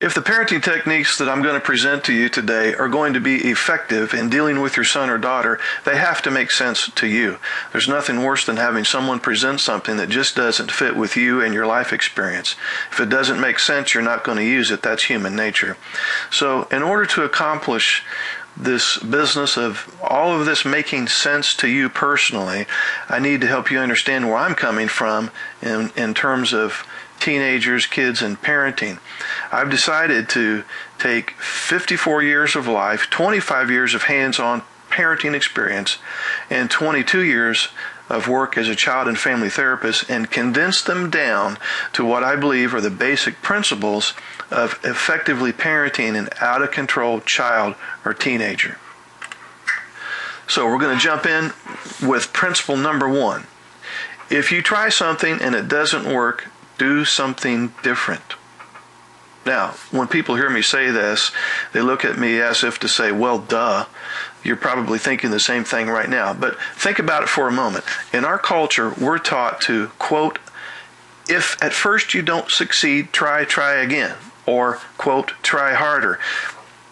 If the parenting techniques that I'm going to present to you today are going to be effective in dealing with your son or daughter, they have to make sense to you. There's nothing worse than having someone present something that just doesn't fit with you and your life experience. If it doesn't make sense, you're not going to use it. That's human nature. So in order to accomplish this business of all of this making sense to you personally, I need to help you understand where I'm coming from in terms of teenagers, kids, and parenting. I've decided to take 54 years of life, 25 years of hands-on parenting experience, and 22 years of work as a child and family therapist and condense them down to what I believe are the basic principles of effectively parenting an out-of-control child or teenager. So we're going to jump in with principle number 1. If you try something and it doesn't work, do something different. Now, when people hear me say this, they look at me as if to say, well, duh. You're probably thinking the same thing right now. But think about it for a moment. In our culture, we're taught to, quote, if at first you don't succeed, try again. Or, quote, try harder.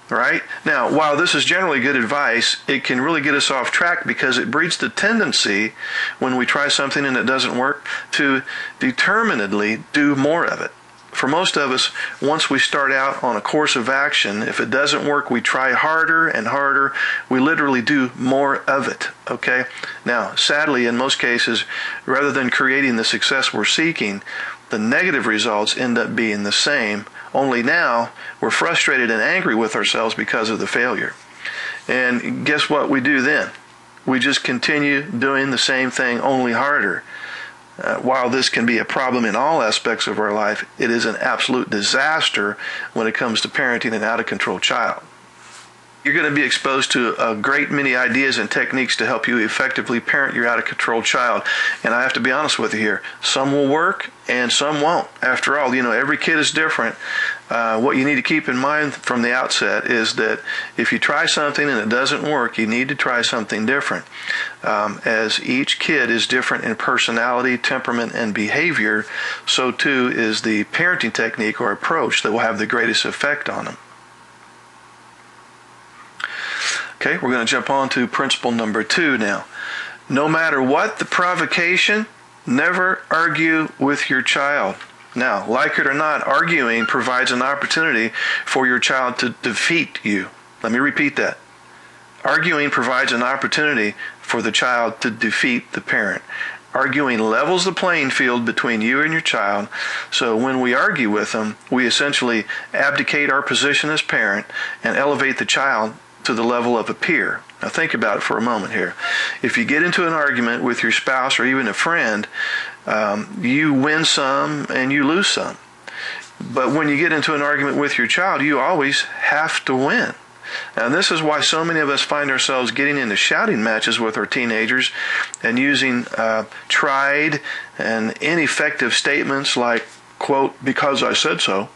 Right? Now, while this is generally good advice, it can really get us off track because it breeds the tendency when we try something and it doesn't work to determinedly do more of it. For most of us, once we start out on a course of action, if it doesn't work, we try harder and harder. We literally do more of it. Okay? Now, sadly, in most cases, rather than creating the success we're seeking, the negative results end up being the same, only now we're frustrated and angry with ourselves because of the failure. And guess what we do then? We just continue doing the same thing, only harder. While this can be a problem in all aspects of our life, it is an absolute disaster when it comes to parenting an out-of-control child. You're going to be exposed to a great many ideas and techniques to help you effectively parent your out-of-control child. And I have to be honest with you here. Some will work and some won't. After all, every kid is different. What you need to keep in mind from the outset is that if you try something and it doesn't work, you need to try something different. As each kid is different in personality, temperament, and behavior, so too is the parenting technique or approach that will have the greatest effect on them. Okay, we're going to jump on to principle number 2 now. No matter what the provocation, never argue with your child. Now, like it or not, arguing provides an opportunity for your child to defeat you. Let me repeat that. Arguing provides an opportunity for the child to defeat the parent. Arguing levels the playing field between you and your child, so when we argue with them, we essentially abdicate our position as parent and elevate the child to the level of a peer. Now think about it for a moment here. If you get into an argument with your spouse or even a friend, you win some and you lose some. But when you get into an argument with your child, you always have to win. And this is why so many of us find ourselves getting into shouting matches with our teenagers and using tried and ineffective statements like, quote, because I said so.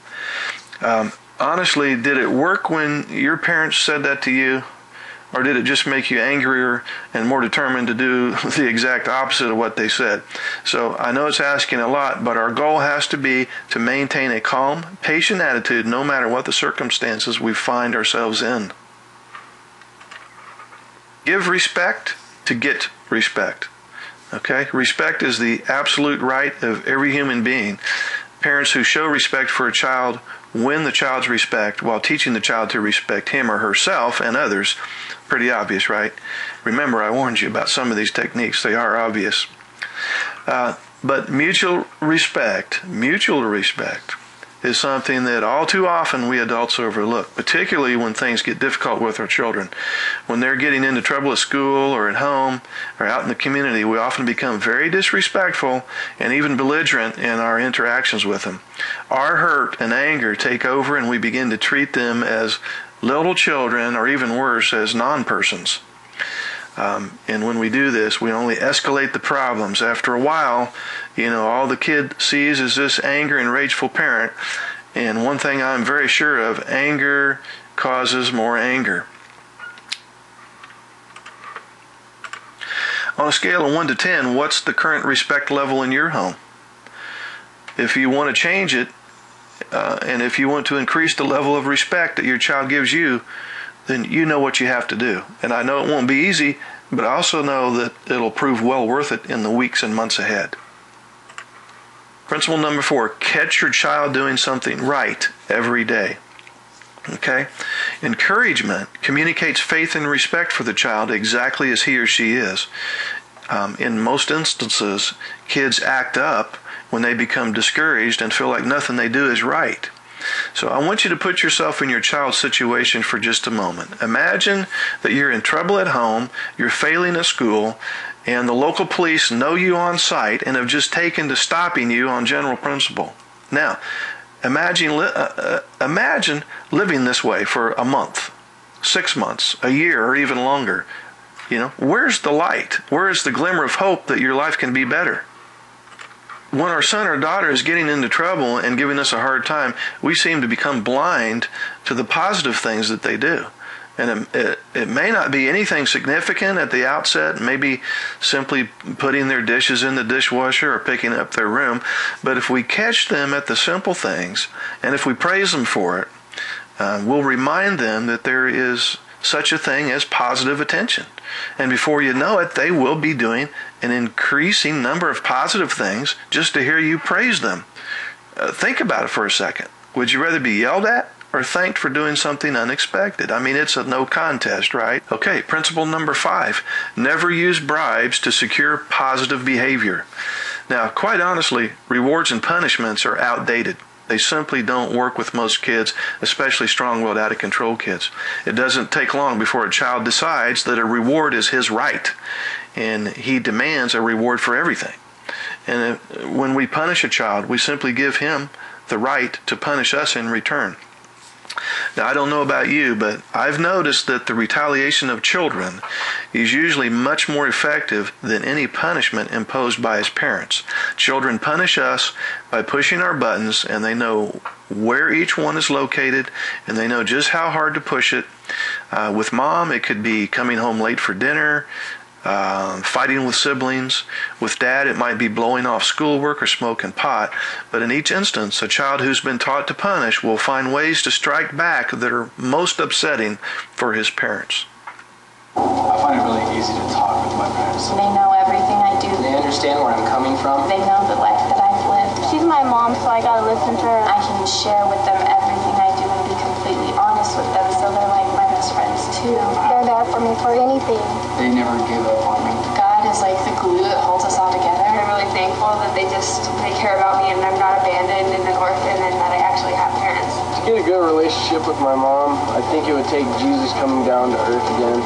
Honestly, did it work when your parents said that to you? Or did it just make you angrier and more determined to do the exact opposite of what they said? So I know it's asking a lot, but our goal has to be to maintain a calm, patient attitude no matter what the circumstances we find ourselves in. Give respect to get respect. Okay? Respect is the absolute right of every human being. Parents who show respect for a child win the child's respect while teaching the child to respect him or herself and others. Pretty obvious, right? Remember, I warned you about some of these techniques. They are obvious. But mutual respect is something that all too often we adults overlook, particularly when things get difficult with our children. When they're getting into trouble at school or at home or out in the community, we often become very disrespectful and even belligerent in our interactions with them. Our hurt and anger take over and we begin to treat them as little children or even worse, as non-persons. And when we do this, we only escalate the problems. After a while, all the kid sees is this anger and rageful parent. And one thing I'm very sure of, anger causes more anger. On a scale of 1 to 10, what's the current respect level in your home? If you want to change it, And if you want to increase the level of respect that your child gives you, then you know what you have to do. And I know it won't be easy, but I also know that it'll prove well worth it in the weeks and months ahead. Principle number 4, catch your child doing something right every day. Okay? Encouragement communicates faith and respect for the child exactly as he or she is. In most instances, kids act up when they become discouraged and feel like nothing they do is right. So I want you to put yourself in your child's situation for just a moment. Imagine that you're in trouble at home, you're failing at school, and the local police know you on sight and have just taken to stopping you on general principle. Now, imagine living this way for a month, 6 months, a year, or even longer. Where's the light? Where is the glimmer of hope that your life can be better? When our son or daughter is getting into trouble and giving us a hard time, we seem to become blind to the positive things that they do. And it may not be anything significant at the outset, maybe simply putting their dishes in the dishwasher or picking up their room. But if we catch them at the simple things, and if we praise them for it, we'll remind them that there is such a thing as positive attention. And before you know it, they will be doing an increasing number of positive things just to hear you praise them. Think about it for a second. Would you rather be yelled at or thanked for doing something unexpected? I mean, it's a no contest, right? Okay, principle number 5, never use bribes to secure positive behavior. Now, quite honestly, rewards and punishments are outdated. They simply don't work with most kids, especially strong-willed, out-of-control kids. It doesn't take long before a child decides that a reward is his right, and he demands a reward for everything. And when we punish a child, we simply give him the right to punish us in return. Now, I don't know about you, but I've noticed that the retaliation of children is usually much more effective than any punishment imposed by his parents. Children punish us by pushing our buttons, and they know where each one is located, and they know just how hard to push it. With mom, it could be coming home late for dinner, fighting with siblings. With dad, it might be blowing off schoolwork or smoking pot. But in each instance, a child who's been taught to punish will find ways to strike back that are most upsetting for his parents. I find it really easy to talk with my parents. They know everything I do. They understand where I'm coming from. They know the life that I've lived. She's my mom, so I gotta listen to her. I can share with them everything I do and be completely honest with them, so they're like my best friends too. They're there for me for anything. They never give up on me. God is like the glue that holds us all together. I'm really thankful that they care about me and I'm not abandoned and an orphan and that I actually have parents. To get a good relationship with my mom, I think it would take Jesus coming down to earth again.